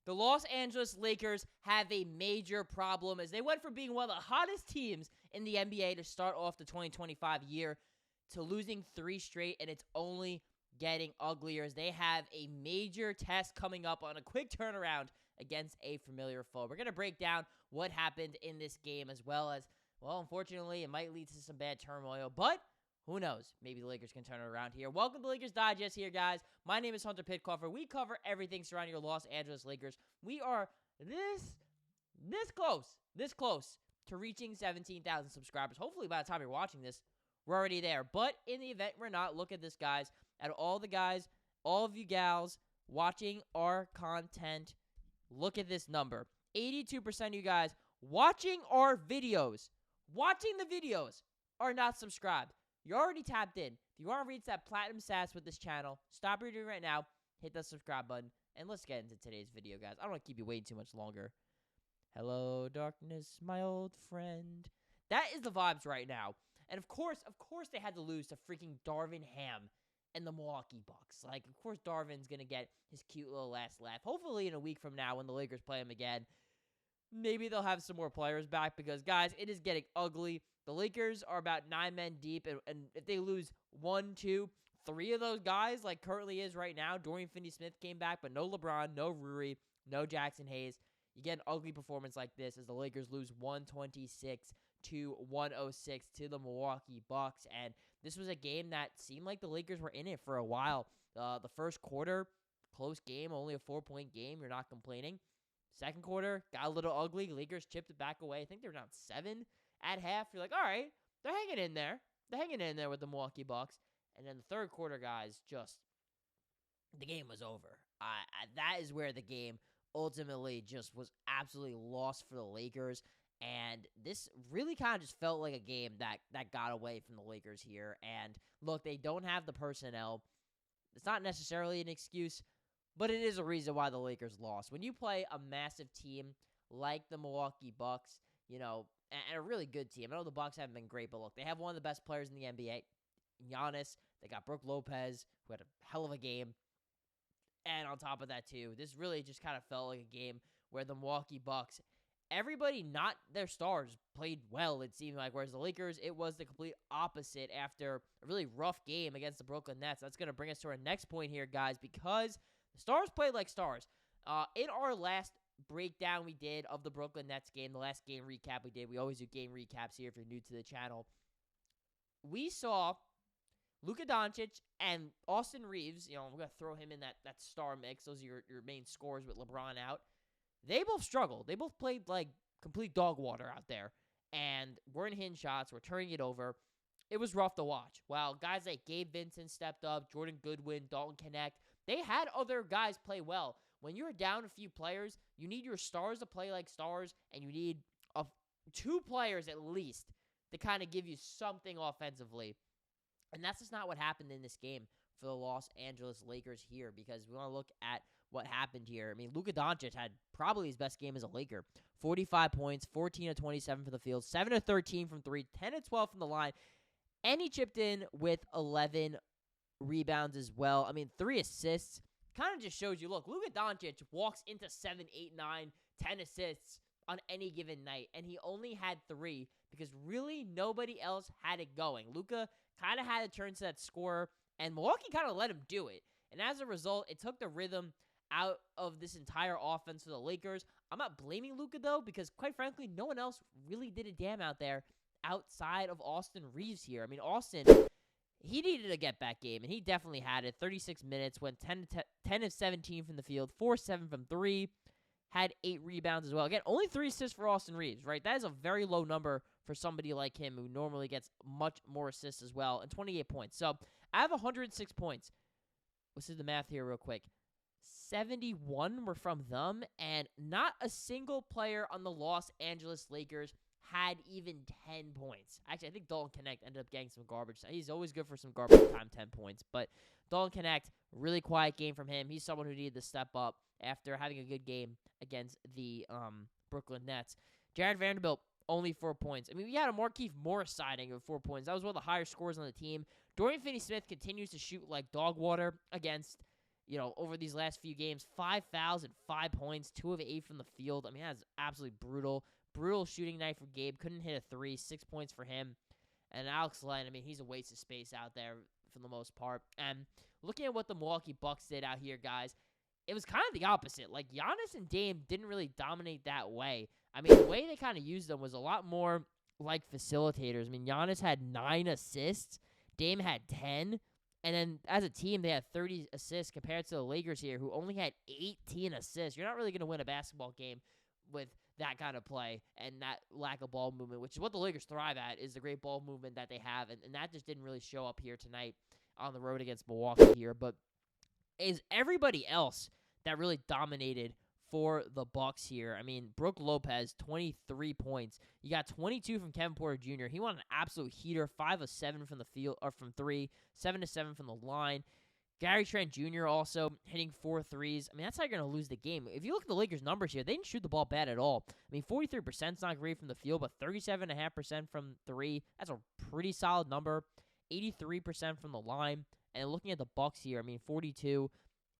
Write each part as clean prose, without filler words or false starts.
The Los Angeles Lakers have a major problem as they went from being one of the hottest teams in the NBA to start off the 2025 year to losing 3 straight, and it's only getting uglier as they have a major test coming up on a quick turnaround against a familiar foe. We're going to break down what happened in this game as well as, well, unfortunately, it might lead to some bad turmoil, but who knows? Maybe the Lakers can turn it around here. Welcome to Lakers Digest here, guys. My name is Hunter Pitcoff. We cover everything surrounding your Los Angeles Lakers. We are this close to reaching 17,000 subscribers. Hopefully, by the time you're watching this, we're already there. But in the event we're not, look at this, guys. At all the guys, all of you gals watching our content, look at this number. 82% of you guys watching our videos, are not subscribed. You're already tapped in. If you want to reach that platinum stats with this channel, stop what you're doing right now, hit that subscribe button, and let's get into today's video, guys. I don't want to keep you waiting too much longer. Hello, darkness, my old friend. That is the vibes right now. And of course, they had to lose to freaking Darvin Ham and the Milwaukee Bucks. Like, of course, Darvin's going to get his cute little last laugh. Hopefully, in a week from now when the Lakers play him again, maybe they'll have some more players back because, guys, it is getting ugly. The Lakers are about 9 men deep, and if they lose 1, 2, 3 of those guys, like currently is right now, Dorian Finney-Smith came back, but no LeBron, no Rui, no Jackson Hayes. You get an ugly performance like this as the Lakers lose 126 to 106 to the Milwaukee Bucks, and this was a game that seemed like the Lakers were in it for a while. The first quarter, close game, only a 4-point game. You're not complaining. Second quarter, got a little ugly. Lakers chipped it back away. I think they were down 7 at half. You're like, all right, they're hanging in there. They're hanging in there with the Milwaukee Bucks. And then the third quarter, guys, just the game was over. That is where the game ultimately just was absolutely lost for the Lakers. And this really kind of just felt like a game that got away from the Lakers here. And look, they don't have the personnel. It's not necessarily an excuse, but it is a reason why the Lakers lost. When you play a massive team like the Milwaukee Bucks, you know, and a really good team. I know the Bucks haven't been great, but look, they have one of the best players in the NBA, Giannis. They got Brook Lopez, who had a hell of a game. And on top of that, too, this really just kind of felt like a game where the Milwaukee Bucks, everybody, not their stars, played well, it seemed like. Whereas the Lakers, it was the complete opposite after a really rough game against the Brooklyn Nets. That's going to bring us to our next point here, guys, because the stars played like stars. In our last breakdown we did of the Brooklyn Nets game, the last game recap we did, we always do game recaps here if you're new to the channel, we saw Luka Doncic and Austin Reaves, you know, we're going to throw him in that star mix. Those are your main scores with LeBron out. They both struggled. They both played like complete dog water out there and weren't hitting shots, were turning it over. It was rough to watch. While guys like Gabe Vincent stepped up, Jordan Goodwin, Dalton Knecht, they had other guys play well. When you're down a few players, you need your stars to play like stars, and you need 2 players at least to kind of give you something offensively. And that's just not what happened in this game for the Los Angeles Lakers here, because we want to look at what happened here. I mean, Luka Doncic had probably his best game as a Laker. 45 points, 14 of 27 from the field, 7 of 13 from 3, 10 of 12 from the line, and he chipped in with 11 rebounds as well. I mean, 3 assists. Kind of just shows you, look, Luka Doncic walks into 7, 8, 9, 10 assists on any given night, and he only had 3 because really nobody else had it going. Luka kind of had to turn to that scorer, and Milwaukee kind of let him do it. And as a result, it took the rhythm out of this entire offense for the Lakers. I'm not blaming Luka, though, because quite frankly, no one else really did a damn out there outside of Austin Reaves here. I mean, Austin, he needed a get-back game, and he definitely had it. 36 minutes, went 10 of 17 from the field, 4-7 from 3, had 8 rebounds as well. Again, only 3 assists for Austin Reaves, right? That is a very low number for somebody like him who normally gets much more assists as well, and 28 points. So, I have 106 points. Let's do the math here real quick. 71 were from them, and not a single player on the Los Angeles Lakers had even 10 points. Actually, I think Dalton Knecht ended up getting some garbage. He's always good for some garbage time, 10 points. But Dalton Knecht, really quiet game from him. He's someone who needed to step up after having a good game against the Brooklyn Nets. Jared Vanderbilt, only 4 points. I mean, we had a Markieff Morris signing of 4 points. That was one of the higher scores on the team. Dorian Finney-Smith continues to shoot like dog water against over these last few games, 5 fouls and 5 points, 2 of 8 from the field. I mean, that's absolutely brutal. Brutal shooting night for Gabe. Couldn't hit a 3, 6 points for him. And Alex Len, I mean, he's a waste of space out there for the most part. And looking at what the Milwaukee Bucks did out here, guys, it was kind of the opposite. Like, Giannis and Dame didn't really dominate that way. I mean, the way they kind of used them was a lot more like facilitators. I mean, Giannis had 9 assists. Dame had 10. And then as a team, they had 30 assists compared to the Lakers here, who only had 18 assists. You're not really going to win a basketball game with that kind of play and that lack of ball movement, which is what the Lakers thrive at, is the great ball movement that they have. And that just didn't really show up here tonight on the road against Milwaukee here. But is everybody else that really dominated for the Bucks here? I mean, Brook Lopez, 23 points. You got 22 from Kevin Porter Jr. He won an absolute heater, 5 of 7 from the field or from 3, 7 of 7 from the line. Gary Trent Jr. also hitting 4 threes. I mean, that's how you're going to lose the game. If you look at the Lakers' numbers here, they didn't shoot the ball bad at all. I mean, 43% is not great from the field, but 37.5% from 3. That's a pretty solid number. 83% from the line. And looking at the Bucks here, I mean, 42,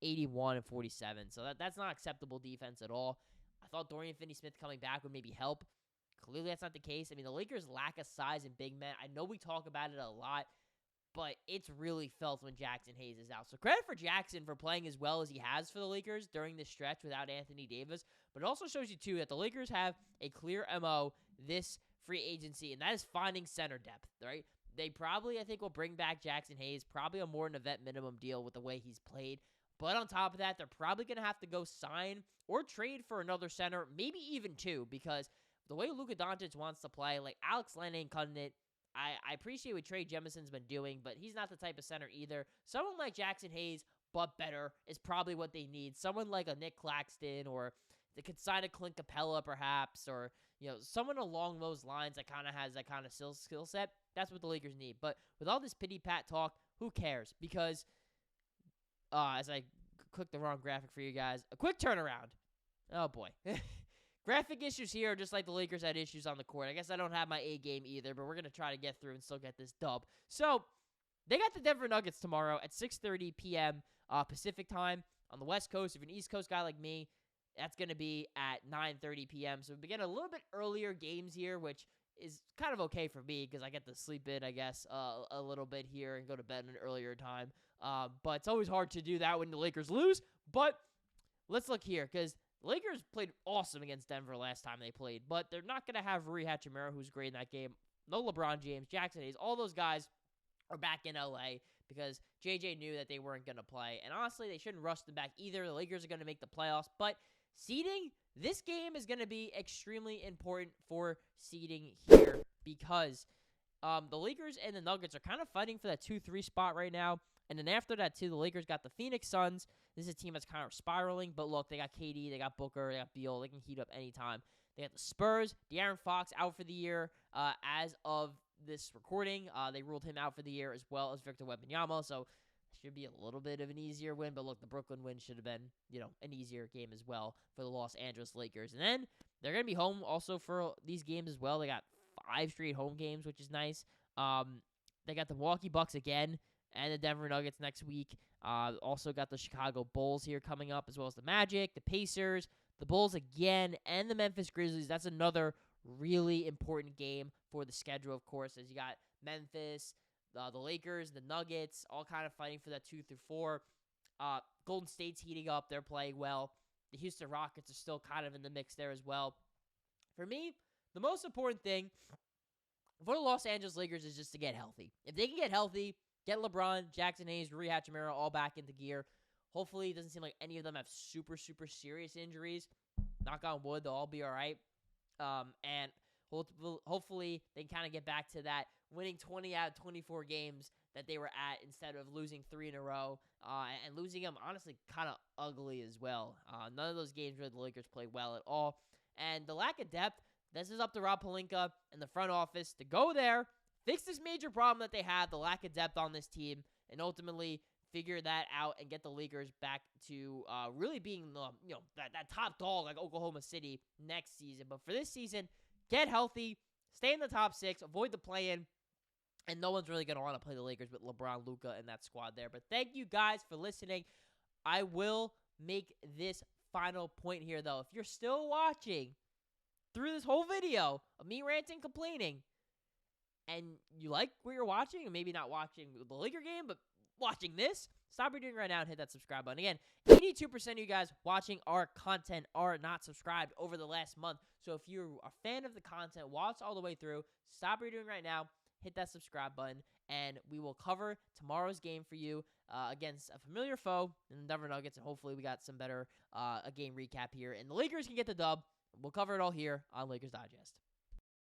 81, and 47. So that's not acceptable defense at all. I thought Dorian Finney-Smith coming back would maybe help. Clearly, that's not the case. I mean, the Lakers lack a size and big men. I know we talk about it a lot, but it's really felt when Jackson Hayes is out. So credit for Jackson for playing as well as he has for the Lakers during this stretch without Anthony Davis. But it also shows you, too, that the Lakers have a clear MO this free agency, and that is finding center depth, right? They probably, I think, will bring back Jackson Hayes, probably a more than a vet minimum deal with the way he's played. But on top of that, they're probably going to have to go sign or trade for another center, maybe even 2, because the way Luka Doncic wants to play, like, Alex Len ain't cutting it. I appreciate what Trey Jemison's been doing, but he's not the type of center either. Someone like Jackson Hayes, but better, is probably what they need. Someone like a Nick Claxton, or they could sign a Clint Capella perhaps, or someone along those lines that kind of has that kind of skill set. That's what the Lakers need. But with all this pity-pat talk, who cares? Because as I clicked the wrong graphic for you guys, a quick turnaround. Oh, boy. Graphic issues here, just like the Lakers had issues on the court. I guess I don't have my A game either, but we're going to try to get through and still get this dub. So, they got the Denver Nuggets tomorrow at 6:30 p.m. Pacific time on the West Coast. If you're an East Coast guy like me, that's going to be at 9:30 p.m. So, we begin a little bit earlier games here, which is kind of okay for me because I get to sleep in, I guess, a little bit here and go to bed at an earlier time. But it's always hard to do that when the Lakers lose. But let's look here because Lakers played awesome against Denver last time they played, but they're not going to have Hachimura, who's great in that game. No LeBron James, Jackson Hayes, all those guys are back in LA because JJ knew that they weren't going to play. And honestly, they shouldn't rush them back either. The Lakers are going to make the playoffs, but seeding, this game is going to be extremely important for seeding here because the Lakers and the Nuggets are kind of fighting for that 2-3 spot right now. And then after that, too, the Lakers got the Phoenix Suns. This is a team that's kind of spiraling. But look, they got KD, they got Booker, they got Beal. They can heat up anytime. They got the Spurs. De'Aaron Fox out for the year as of this recording. They ruled him out for the year as well as Victor Wembanyama. So it should be a little bit of an easier win. But look, the Brooklyn win should have been, an easier game as well for the Los Angeles Lakers. And then they're going to be home also for these games as well. They got 5 straight home games, which is nice. They got the Milwaukee Bucks again and the Denver Nuggets next week. Also got the Chicago Bulls here coming up, as well as the Magic, the Pacers, the Bulls again, and the Memphis Grizzlies. That's another really important game for the schedule, of course, as you got Memphis, the Lakers, the Nuggets, all kind of fighting for that 2-4. Golden State's heating up. They're playing well. The Houston Rockets are still kind of in the mix there as well. For me, the most important thing for the Los Angeles Lakers is just to get healthy. If they can get healthy, get LeBron, Jackson Hayes, Hachimura all back into gear. Hopefully, it doesn't seem like any of them have super, super serious injuries. Knock on wood, they'll all be all right. And hopefully, they can kind of get back to that winning 20 out of 24 games that they were at instead of losing 3 in a row and losing them, honestly, kind of ugly as well. None of those games where the Lakers played well at all. And the lack of depth, this is up to Rob Pelinka and the front office to go there, fix this major problem that they have, the lack of depth on this team, and ultimately figure that out and get the Lakers back to really being that top dog like Oklahoma City next season. But for this season, get healthy, stay in the top 6, avoid the play-in, and no one's really going to want to play the Lakers with LeBron, Luka, and that squad there. But thank you guys for listening. I will make this final point here, though. If you're still watching through this whole video of me ranting, complaining, and you like what you're watching, and maybe not watching the Laker game, but watching this, stop what you're doing right now and hit that subscribe button. Again, 82% of you guys watching our content are not subscribed over the last month. So if you're a fan of the content, watch all the way through, stop what you're doing right now, hit that subscribe button, and we will cover tomorrow's game for you against a familiar foe in the Denver Nuggets, and hopefully we got some better a game recap here, and the Lakers can get the dub. We'll cover it all here on Lakers Digest.